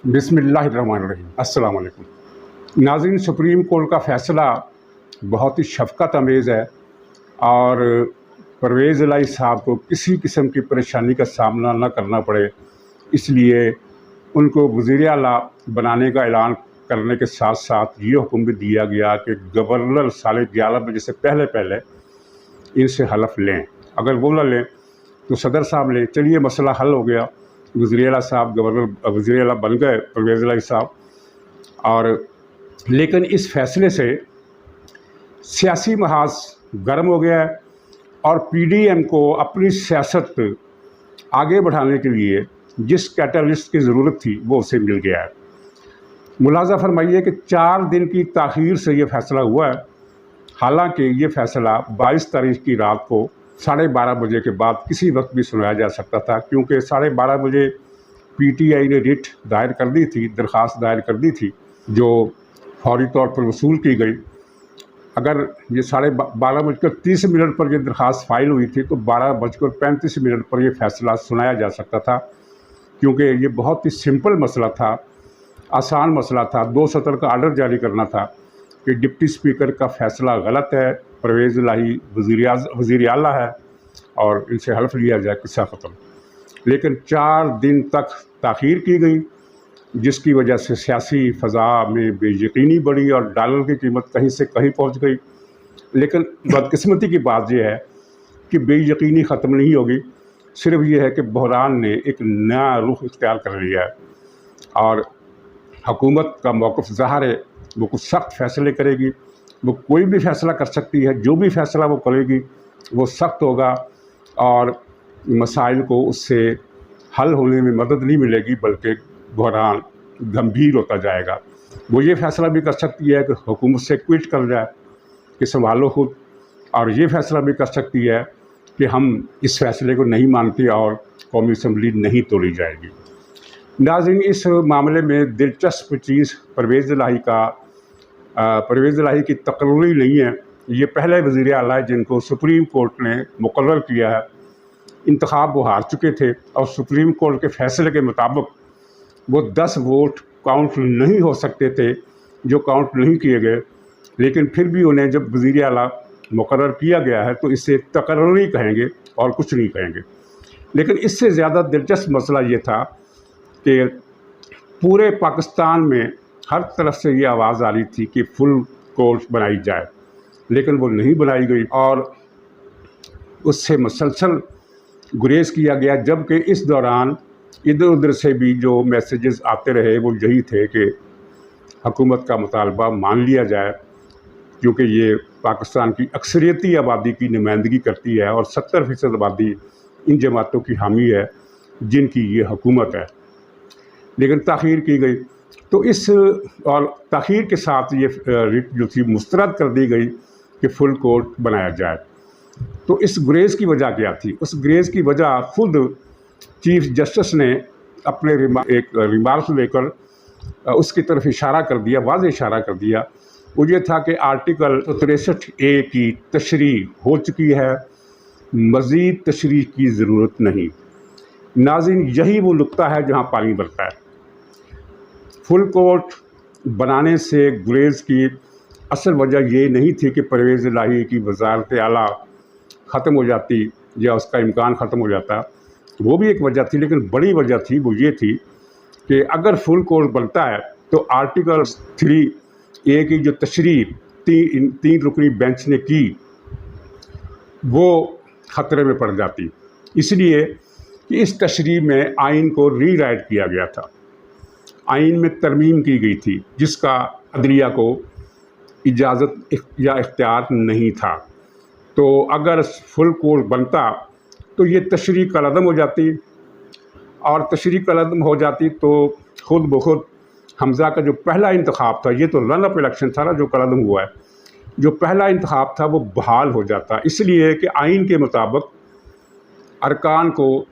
बिस्मिल्लाहिर्रहमानिर्रहीम। अस्सलाम वालेकुम। नाज़रीन, सुप्रीम कोर्ट का फ़ैसला बहुत ही शफ़क़त अमेज़ है और परवेज़ इलाही साहब को किसी किस्म की परेशानी का सामना न करना पड़े, इसलिए उनको वज़ीर आला बनाने का ऐलान करने के साथ साथ ये हुक्म भी दिया गया कि गवर्नर 11:30 बजे से पहले पहले इनसे हलफ़ लें। अगर वो न लें तो सदर साहब लें। चलिए, मसला हल हो गया। वज़ीर आला साहब गवर्नर वज़ीर आला बन गए परवेज़ इलाही साहब। और लेकिन इस फ़ैसले से सियासी महाज गर्म हो गया है और PDM को अपनी सियासत आगे बढ़ाने के लिए जिस कैटलिस्ट की ज़रूरत थी वो उसे मिल गया है। मुलाज़ा फरमाइए कि 4 दिन की ताख़ीर से ये फ़ैसला हुआ है। हालांकि ये फ़ैसला 22 तारीख की रात को 12:30 बजे के बाद किसी वक्त भी सुनाया जा सकता था, क्योंकि 12:30 बजे PTI ने रिट दायर कर दी थी, दरख्वास्त दायर कर दी थी, जो फौरी तौर पर वसूल की गई। अगर ये 12:30 पर ये दरख्वास्त फ़ाइल हुई थी तो 12:35 पर यह फ़ैसला सुनाया जा सकता था, क्योंकि ये बहुत ही सिंपल मसला था, आसान मसला था। 2 सतर का आर्डर जारी करना था कि डिप्टी स्पीकर का फ़ैसला गलत है, परवेज़ इलाही वज़ीर आला है और इनसे हल्फ लिया जाए, किस्सा ख़त्म। लेकिन 4 दिन तक ताख़ीर की गई, जिसकी वजह से सियासी फ़ज़ा में बेयकीनी बढ़ी और डॉलर की कीमत कहीं से कहीं पहुंच गई। लेकिन बदकिस्मती की बात यह है कि बेयकीनी ख़त्म नहीं होगी, सिर्फ ये है कि बहरान ने एक नया रुख इख्तियार कर लिया है और हुकूमत का मौक़िफ़ ज़ाहिर है, वो कुछ सख्त फ़ैसले करेगी। वो कोई भी फ़ैसला कर सकती है, जो भी फ़ैसला वो करेगी वो सख्त होगा और मसाइल को उससे हल होने में मदद नहीं मिलेगी, बल्कि बहरान गंभीर होता जाएगा। वो ये फ़ैसला भी कर सकती है कि हुकूमत से क्विट कर जाए कि संभालो खुद, और ये फ़ैसला भी कर सकती है कि हम इस फ़ैसले को नहीं मानते और कौमी असम्बली नहीं तोड़ी जाएगी। नाज़रीन, इस मामले में दिलचस्प चीज़ परवेज़ इलाही की तकर्री नहीं है। ये पहले वज़ीर आला है जिनको सुप्रीम कोर्ट ने मुकर्रर किया है। इंतखाब वो हार चुके थे और सुप्रीम कोर्ट के फ़ैसले के मुताबिक वो 10 वोट काउंट नहीं हो सकते थे, जो काउंट नहीं किए गए। लेकिन फिर भी उन्हें जब वज़ीर आला मुकर्रर किया गया है तो इसे तकर्री कहेंगे और कुछ नहीं कहेंगे। लेकिन इससे ज़्यादा दिलचस्प मसला ये था कि पूरे पाकिस्तान में हर तरफ से ये आवाज़ आ रही थी कि फुल कोर्ट बनाई जाए, लेकिन वो नहीं बनाई गई और उससे मसलसल गुरेज़ किया गया। जबकि इस दौरान इधर उधर से भी जो मैसेजेस आते रहे वो यही थे कि हुकूमत का मुतालबा मान लिया जाए, क्योंकि ये पाकिस्तान की अक्सरियती आबादी की नुमाइंदगी करती है और 70% आबादी इन जमातों की हामी है जिनकी ये हुकूमत है। लेकिन ताख़ीर की गई, तो इस और ताख़ीर के साथ ये रिट जो थी मुस्तरद कर दी गई कि फुल कोर्ट बनाया जाए। तो इस गुरेज़ की वजह क्या थी? उस गुरेज़ की वजह खुद चीफ जस्टिस ने अपने एक रिमार्क लेकर उसकी तरफ इशारा कर दिया, वाज़ेह इशारा कर दिया। वो ये था कि आर्टिकल 63A की तशरीह हो चुकी है, मज़ीद तशरीह की ज़रूरत नहीं। नाज़रीन, यही वो नुक्ता है जहाँ पानी बढ़ता है। फुल कोर्ट बनाने से गुरेज़ की असल वजह ये नहीं थी कि परवेज़ इलाही की वज़ारत आला ख़त्म हो जाती या उसका इम्कान ख़त्म हो जाता, वो भी एक वजह थी। लेकिन बड़ी वजह थी वो ये थी कि अगर फुल कोर्ट बनता है तो आर्टिकल 3A की जो तशरीह तीन रुकनी बेंच ने की वो ख़तरे में पड़ जाती, इसलिए कि इस तशरीह में आइन को रीराइट किया गया था। आइन में तरमीम की गई थी जिसका अदलिया को इजाज़त या इख्तियार नहीं था। तो अगर फुल कोर्ट बनता तो ये तशरीह कलअदम हो जाती, और तशरीह कलअदम हो जाती तो खुद ब खुद हमज़ा का जो पहला इंतखाब था, ये तो रन अप इलेक्शन था ना जो कलअदम हुआ है, जो पहला इंतखाब था वो बहाल हो जाता। इसलिए कि आइन के मुताबिक अरकान को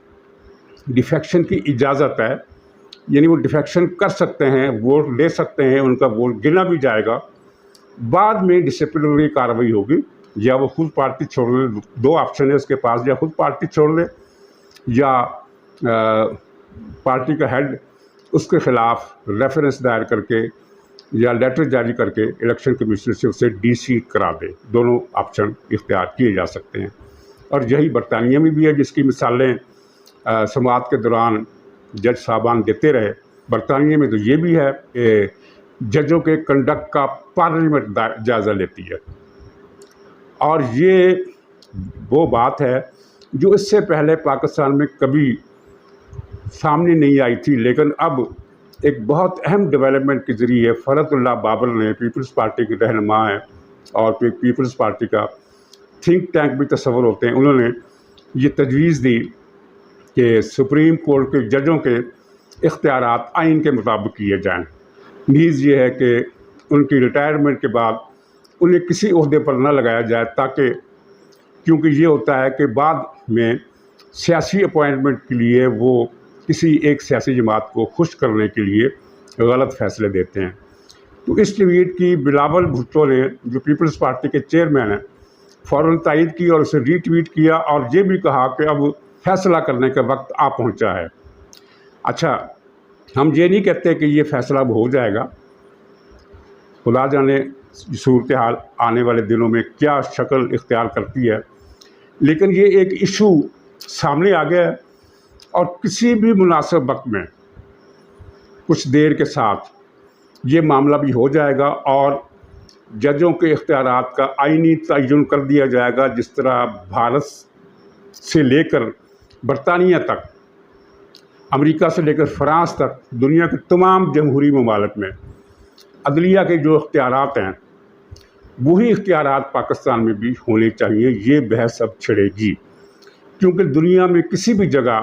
डिफेक्शन की इजाज़त है, यानी वो डिफेक्शन कर सकते हैं, वोट ले सकते हैं, उनका वोट गिना भी जाएगा। बाद में डिसिप्लिनरी कार्रवाई होगी, या वो खुद पार्टी छोड़ ले। 2 ऑप्शन है उसके पास, या खुद पार्टी छोड़ ले या पार्टी का हेड اس کے خلاف ریفرنس دائر کر کے یا لیٹر جاری کر کے الیکشن کمیشن سے اسے ڈی سیٹ کرا دے. دونوں آپشن اختیار کیے جا سکتے ہیں، اور یہی برطانیہ میں بھی ہے جس کی مثالیں سماعت کے دوران جج صاحبان دیتے رہے. برطانیہ میں تو یہ بھی ہے کہ ججوں کے کنڈکٹ کا پارلیمنٹ جائزہ لیتی ہے، اور یہ وہ بات ہے جو اس سے پہلے پاکستان میں کبھی سامنے نہیں آئی تھی. لیکن اب ایک بہت اہم ڈیولپمنٹ کے ذریعے فرحت اللہ بابر نے، پیپلز پارٹی کے رہنما ہیں اور پیپلز پارٹی کا تھنک ٹینک بھی تصور ہوتے ہیں، انہوں نے یہ تجویز دی کہ سپریم کورٹ کے ججوں کے اختیارات آئین کے مطابق کیے جائیں. نیز یہ ہے کہ ان کی ریٹائرمنٹ کے بعد انہیں کسی عہدے پر نہ لگایا جائے، تاکہ کیونکہ یہ ہوتا ہے کہ بعد میں سیاسی اپوائنٹمنٹ کے لیے وہ کسی ایک سیاسی جماعت کو خوش کرنے کے لیے غلط فیصلے دیتے ہیں. تو اس ٹویٹ کی بلاول بھٹو نے، جو پیپلز پارٹی کے چیئرمین ہیں، فوراً تائید کی اور اسے ری ٹویٹ کیا، اور یہ بھی کہا کہ اب فیصلہ کرنے کا وقت آ پہنچا ہے. اچھا، ہم یہ نہیں کہتے کہ یہ فیصلہ اب ہو جائے گا، خدا جانے صورتحال آنے والے دنوں میں کیا شکل اختیار کرتی ہے، لیکن یہ ایک ایشو سامنے آ گیا ہے، اور کسی بھی مناسب وقت میں کچھ دیر کے ساتھ یہ معاملہ بھی ہو جائے گا، اور ججوں کے اختیارات کا آئینی تعین کر دیا جائے گا، جس طرح بھارت سے لے کر برطانیہ تک، امریکہ سے لے کر فرانس تک، دنیا کے تمام جمہوری ممالک میں عدلیہ کے جو اختیارات ہیں وہی اختیارات پاکستان میں بھی ہونے چاہیے. یہ بحث اب چھڑے گی، کیونکہ دنیا میں کسی بھی جگہ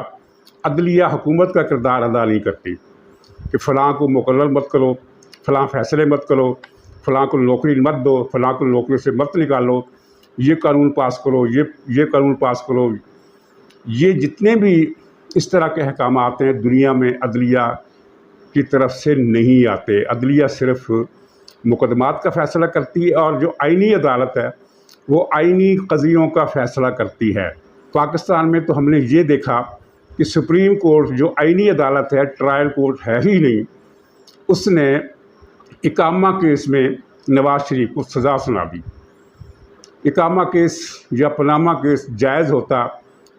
عدلیہ حکومت کا کردار ادا نہیں کرتی کہ فلاں کو مقرر مت کرو، فلاں فیصلے مت کرو، فلاں کو نوکری مت دو، فلاں کو نوکری سے مت نکالو، یہ قانون پاس کرو، یہ قانون پاس کرو. یہ جتنے بھی اس طرح کے احکامات ہیں دنیا میں عدلیہ کی طرف سے نہیں آتے. عدلیہ صرف مقدمات کا فیصلہ کرتی ہے، اور جو آئینی عدالت ہے وہ آئینی قضیوں کا فیصلہ کرتی ہے. پاکستان میں تو ہم نے یہ دیکھا کہ سپریم کورٹ جو آئینی عدالت ہے، ٹرائل کورٹ ہے ہی نہیں، اس نے اقامہ کیس میں نواز شریف کو سزا سنا دی. اقامہ کیس یا پاناما کیس جائز ہوتا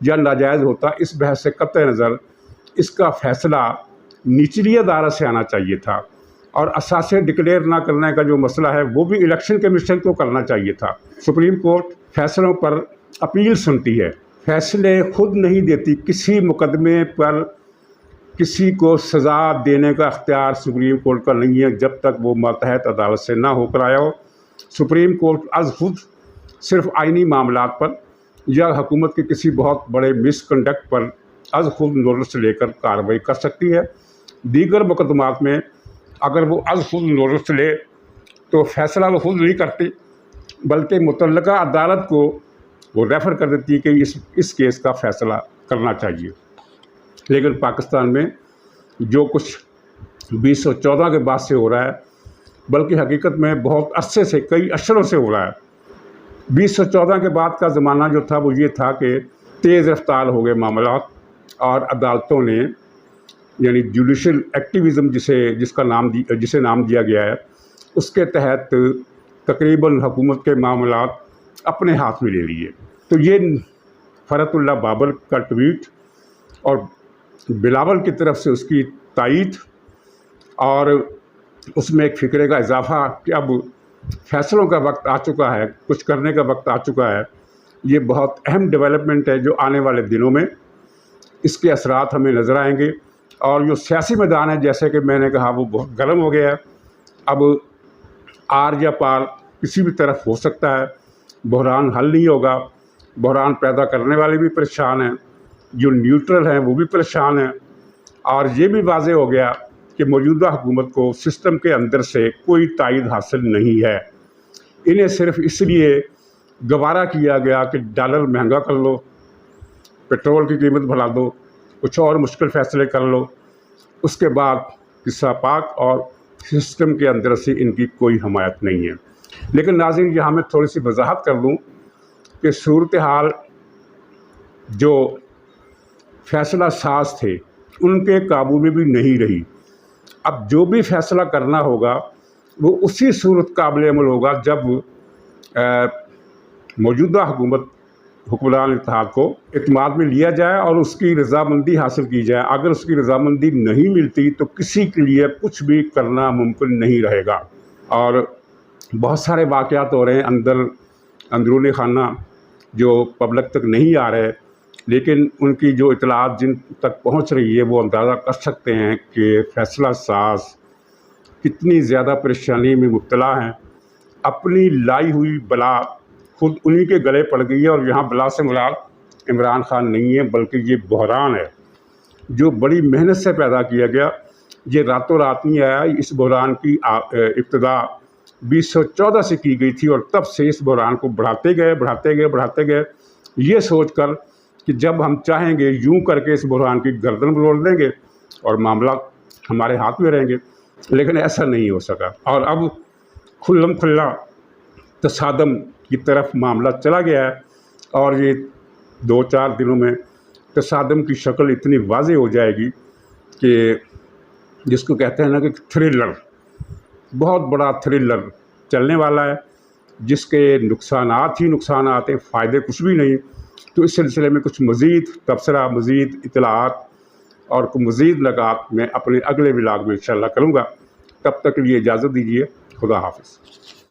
یا ناجائز ہوتا، اس بحث سے قطع نظر اس کا فیصلہ نچلی عدالت سے آنا چاہیے تھا، اور اثاثے ڈکلیئر نہ کرنے کا جو مسئلہ ہے وہ بھی الیکشن کمیشن کو کرنا چاہیے تھا. سپریم کورٹ فیصلوں پر اپیل سنتی ہے، فیصلے خود نہیں دیتی. کسی مقدمے پر کسی کو سزا دینے کا اختیار سپریم کورٹ کا نہیں ہے جب تک وہ ماتحت عدالت سے نہ ہو کر آیا ہو. سپریم کورٹ از خود صرف آئینی معاملات پر یا حکومت کے کسی بہت بڑے مس کنڈکٹ پر از خود نوٹس لے کر کارروائی کر سکتی ہے. دیگر مقدمات میں اگر وہ از خود نوٹس لے تو فیصلہ وہ خود نہیں کرتی، بلکہ متعلقہ عدالت کو وہ ریفر کر دیتی ہے کہ اس کیس کا فیصلہ کرنا چاہیے. لیکن پاکستان میں جو کچھ 2014 کے بعد سے ہو رہا ہے، بلکہ حقیقت میں بہت عرصے سے، کئی اشروں سے ہو رہا ہے. 2014 کے بعد کا زمانہ جو تھا وہ یہ تھا کہ تیز رفتار ہو گئے معاملات، اور عدالتوں نے، یعنی جوڈیشل ایکٹیویزم جسے نام دیا گیا ہے، اس کے تحت تقریباً حکومت کے معاملات اپنے ہاتھ میں لے لیے. تو یہ فرحت اللہ بابر کا ٹویٹ اور بلاول کی طرف سے اس کی تائید، اور اس میں ایک فکرے کا اضافہ کہ اب فیصلوں کا وقت آ چکا ہے، کچھ کرنے کا وقت آ چکا ہے، یہ بہت اہم ڈیولپمنٹ ہے جو آنے والے دنوں میں اس کے اثرات ہمیں نظر آئیں گے. اور جو سیاسی میدان ہے، جیسے کہ میں نے کہا، وہ بہت گرم ہو گیا ہے. اب آر یا پار کسی بھی طرف ہو سکتا ہے، بحران حل نہیں ہوگا. بحران پیدا کرنے والے بھی پریشان ہیں، جو نیوٹرل ہیں وہ بھی پریشان ہیں، اور یہ بھی واضح ہو گیا کہ موجودہ حکومت کو سسٹم کے اندر سے کوئی تائید حاصل نہیں ہے. انہیں صرف اس لیے گوارا کیا گیا کہ ڈالر مہنگا کر لو، پیٹرول کی قیمت بڑھا دو، کچھ اور مشکل فیصلے کر لو، اس کے بعد قصہ پاک، اور سسٹم کے اندر سے ان کی کوئی حمایت نہیں ہے. لیکن ناظرین، یہاں میں تھوڑی سی وضاحت کر دوں کہ صورتحال جو فیصلہ ساز تھے ان کے قابو میں بھی نہیں رہی. अब जो भी फैसला करना होगा वो उसी सूरत काबिल अमल होगा जब मौजूदा हुक्मरान इत्तेहाद को इत्मीनान में लिया जाए और उसकी रजामंदी हासिल की जाए। अगर उसकी रजामंदी नहीं मिलती तो किसी के लिए कुछ भी करना मुमकिन नहीं रहेगा। और बहुत सारे वाक़यात हो रहे हैं अंदरूनी खाना जो पब्लिक तक नहीं आ रहे, लेकिन उनकी जो इतलात जिन तक पहुंच रही है वो अंदाज़ा कर सकते हैं कि फ़ैसला साज कितनी ज़्यादा परेशानी में मुब्तला हैं। अपनी लाई हुई बला खुद उन्हीं के गले पड़ गई है, और यहाँ बला से मुराद इमरान खान नहीं है बल्कि ये बहरान है जो बड़ी मेहनत से पैदा किया गया। ये रातों रात नहीं आया। इस बहरान की इब्तिदा 2014 से की गई थी, और तब से इस बहरान को बढ़ाते गए ये सोचकर कि जब हम चाहेंगे यूं करके इस बहरान की गर्दन बरोड़ देंगे और मामला हमारे हाथ में रहेंगे, लेकिन ऐसा नहीं हो सका। और अब खुल्लम खुल्ला तसादम की तरफ मामला चला गया है, और ये 2-4 दिनों में तसादम की शक्ल इतनी वाज़ेह हो जाएगी कि जिसको कहते हैं ना कि थ्रिलर, बहुत बड़ा थ्रिलर चलने वाला है, जिसके नुकसानात ही नुकसानात हैं, फ़ायदे कुछ भी नहीं। तो इस सिलसिले में कुछ मज़ीद तबसरा, मज़ीद इतलात और मज़ीद लगात मैं अपने अगले व्लॉग में इंशाअल्लाह करूँगा। तब तक के लिए इजाज़त दीजिए। खुदा हाफ़िज़।